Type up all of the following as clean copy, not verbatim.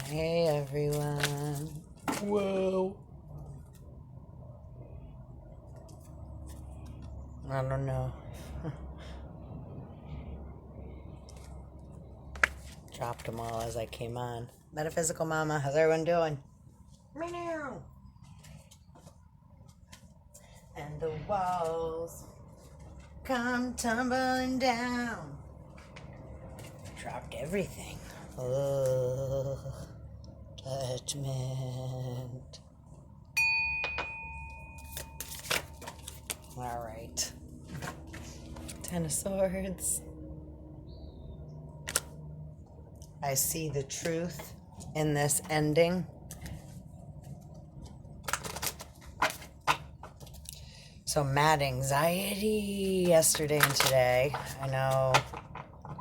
Hey everyone. Whoa. I don't know. Dropped them all as I came on. Metaphysical Mamma, how's everyone doing? Meow. And the walls come tumbling down. Dropped everything. Oh, judgment. All right. Ten of Swords. I see the truth in this ending. So mad anxiety yesterday and today. I know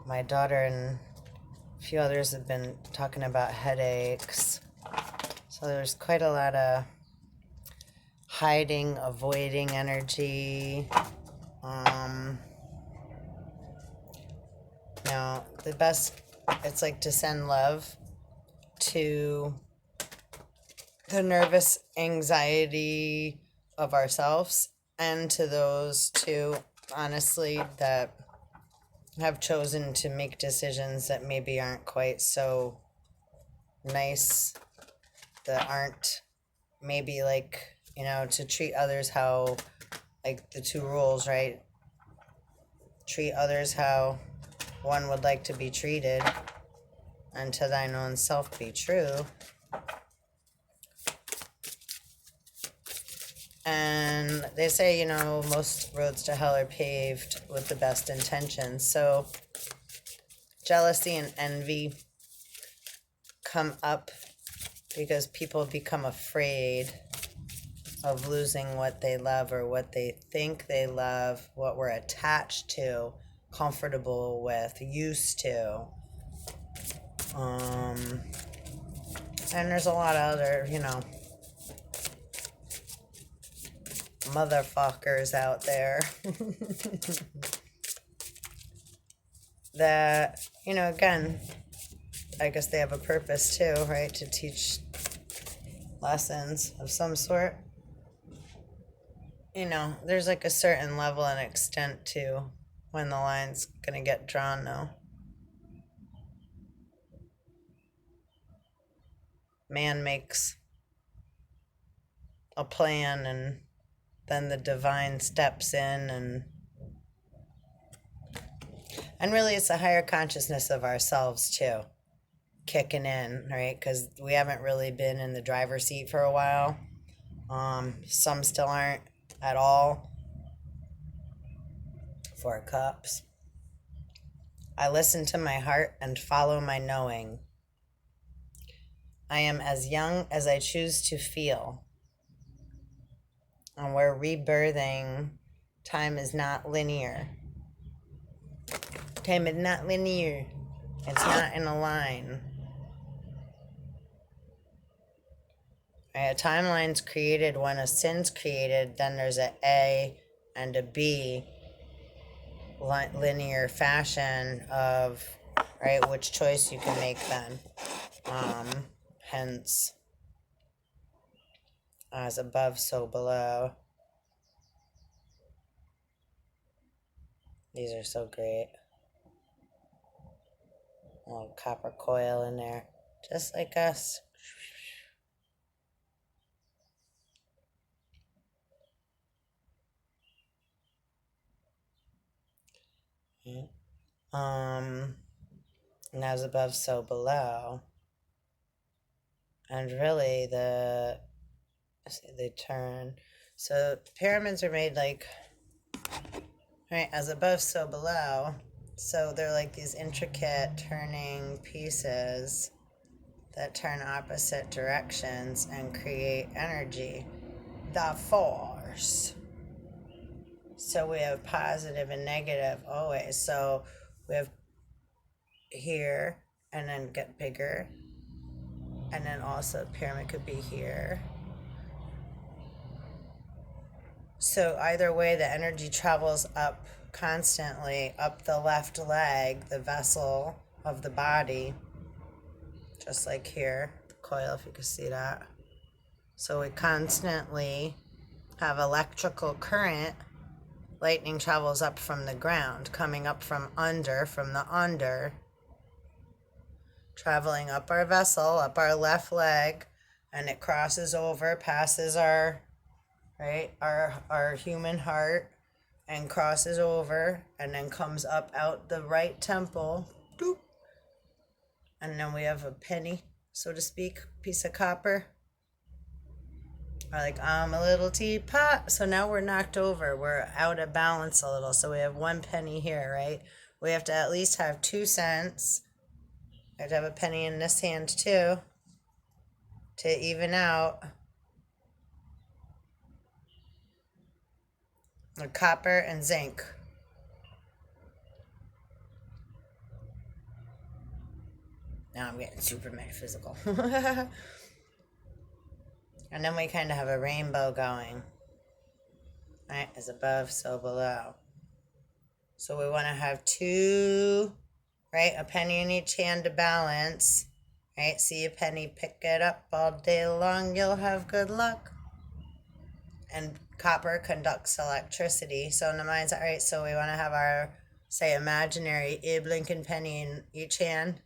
my daughter and a few others have been talking about headaches. So there's quite a lot of hiding, avoiding energy. The best, it's like to send love to the nervous anxiety of ourselves and to those too, honestly, that have chosen to make decisions that maybe aren't quite so nice, that aren't maybe like, to treat others how, like the two rules, right? Treat others how one would like to be treated, and to thine own self be true. And they say, most roads to hell are paved with the best intentions. So jealousy and envy come up because people become afraid of losing what they love or what they think they love, what we're attached to, comfortable with, used to. And there's a lot of other, motherfuckers out there that, again, I guess they have a purpose too, right? To teach lessons of some sort. There's like a certain level and extent to when the line's gonna get drawn, though. Man makes a plan and then the divine steps in, and really it's a higher consciousness of ourselves too kicking in, right? Because we haven't really been in the driver's seat for a while. Some still aren't at all. Four of Cups. I listen to my heart and follow my knowing. I am as young as I choose to feel. And we're rebirthing. Time is not linear. Time is not linear. It's not in a line. A timeline's created when a sin's created, then there's a A and a B linear fashion of, right, which choice you can make then. Hence, as above, so below. These are so great. A little copper coil in there, just like us. And as above, so below. And really, they turn. So pyramids are made like, right, as above, so below. So they're like these intricate turning pieces that turn opposite directions and create energy. The force. So we have positive and negative always. So we have here and then get bigger. And then also pyramid could be here. So either way, the energy travels up constantly, up the left leg, the vessel of the body, just like here, the coil, if you can see that. So we constantly have electrical current. Lightning travels up from the ground, coming up from the under, traveling up our vessel, up our left leg, and it crosses over, passes our, right, our human heart, and crosses over, and then comes up out the right temple, doop, and then we have a penny, so to speak, piece of copper. Or like, I'm a little teapot. So now we're knocked over. We're out of balance a little. So we have 1 penny here, right? We have to at least have 2 cents. We have to have a penny in this hand too to even out. Copper and zinc. Now I'm getting super metaphysical. And then we kind of have a rainbow going. Right? As above, so below. So we want to have 2, right? A penny in each hand to balance. Right? See a penny, pick it up all day long. You'll have good luck. And copper conducts electricity. So in the mind's eye, right? So we want to have our, say, imaginary Abe Lincoln penny in each hand.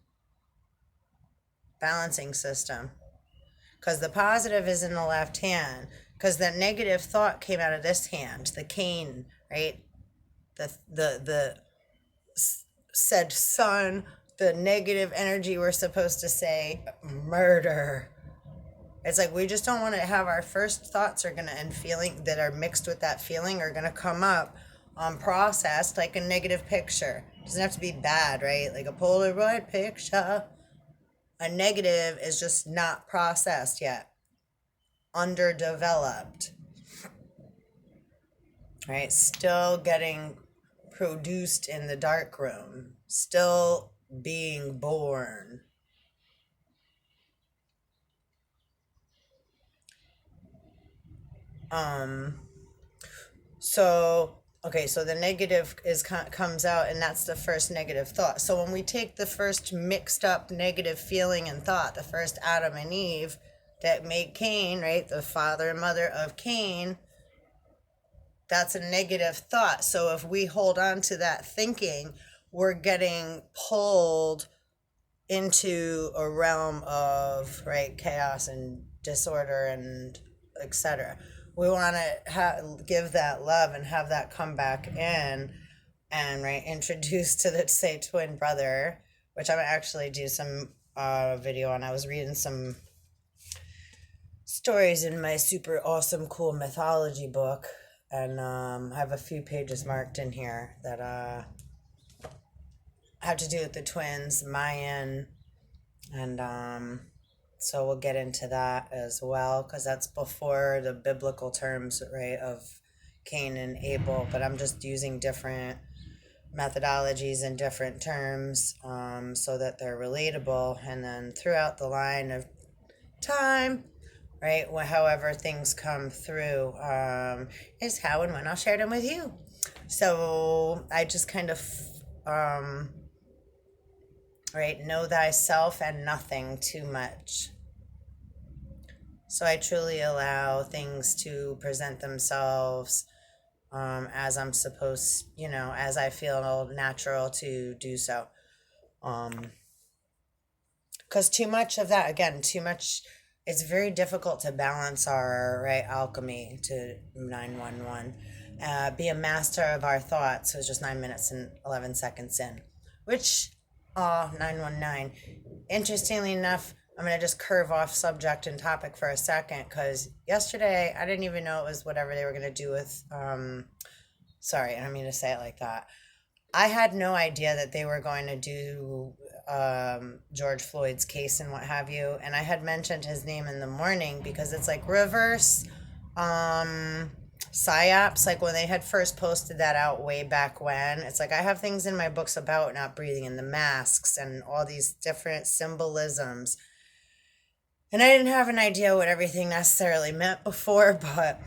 Balancing system. Because the positive is in the left hand. Because the negative thought came out of this hand, the cane, right? The said son, the negative energy, we're supposed to say murder. It's like we just don't want to have our first thoughts are gonna and feeling that are mixed with that feeling are gonna come up processed like a negative picture. It doesn't have to be bad, right? Like a Polaroid picture. A negative is just not processed yet. Underdeveloped. Right? Still getting produced in the dark room. Still being born. So the negative comes out, and that's the first negative thought. So when we take the first mixed up negative feeling and thought, the first Adam and Eve that made Cain, right, the father and mother of Cain, that's a negative thought. So if we hold on to that thinking, we're getting pulled into a realm of, right, chaos and disorder and etc. We want to give that love and have that come back in and, right, introduce to the, say, twin brother, which I'm going to actually do some video on. I was reading some stories in my super awesome cool mythology book, and I have a few pages marked in here that have to do with the twins, Mayan, and so we'll get into that as well, because that's before the biblical terms, right, of Cain and Abel, but I'm just using different methodologies and different terms so that they're relatable, and then throughout the line of time, right, however things come through is how and when I'll share them with you. So I just kind of right, know thyself and nothing too much. So I truly allow things to present themselves as I'm supposed, as I feel natural to do so. Because too much of that, again, it's very difficult to balance our, right, alchemy to 911. Be a master of our thoughts. So it's just 9 minutes and 11 seconds in, which 919. Interestingly enough, I'm going to just curve off subject and topic for a second, because yesterday I didn't even know it was whatever they were going to do with, sorry, I don't mean to say it like that. I had no idea that they were going to do George Floyd's case and what have you. And I had mentioned his name in the morning because it's like reverse psyops, like when they had first posted that out way back when. It's like I have things in my books about not breathing and the masks and all these different symbolisms, and I didn't have an idea what everything necessarily meant before, but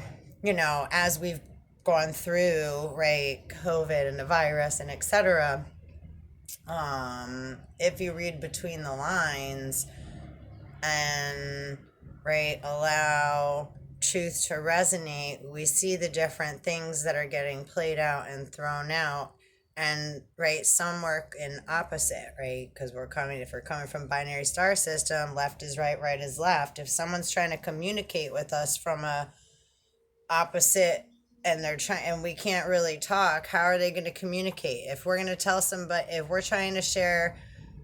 as we've gone through, right, COVID and the virus and etc., if you read between the lines, and right, allow truth to resonate, we see the different things that are getting played out and thrown out. And right, some work in opposite, right? Because if we're coming from binary star system, left is right, right is left. If someone's trying to communicate with us from a opposite, and they're trying, and we can't really talk, how are they going to communicate? If we're going to tell somebody, if we're trying to share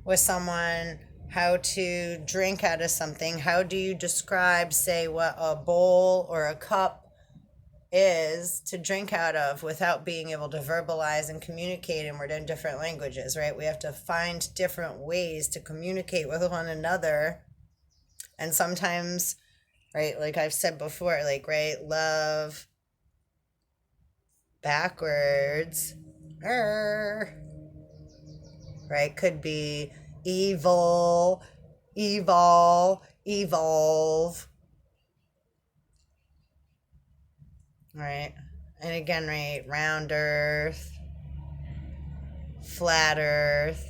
with someone how to drink out of something, how do you describe, say, what a bowl or a cup is to drink out of without being able to verbalize and communicate? And we're in different languages, right? We have to find different ways to communicate with one another. And sometimes, right, like I've said before, like, right, love backwards, right, could be evil, evolve, right? And again, right, round earth, flat earth,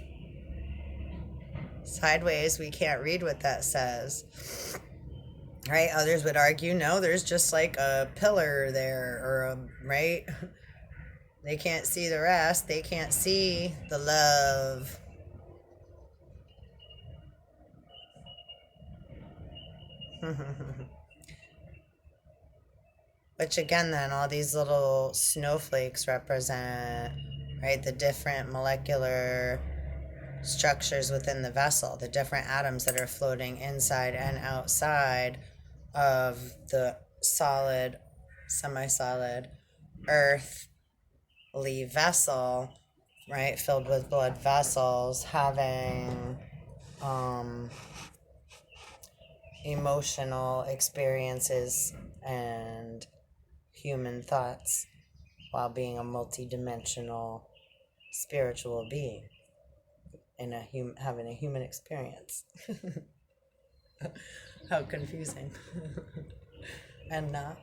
sideways, we can't read what that says, right? Others would argue, no, there's just like a pillar there, or right? They can't see the rest, they can't see the love. Which again, then, all these little snowflakes represent, right, the different molecular structures within the vessel, the different atoms that are floating inside and outside of the solid, semi-solid, earthly vessel, right, filled with blood vessels, having emotional experiences and human thoughts while being a multidimensional spiritual being in having a human experience. How confusing. And not.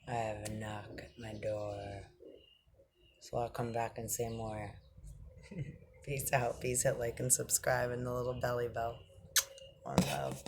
I have a knock at my door, so I'll come back and say more. Peace out. Please hit like and subscribe and the little belly bell. One love.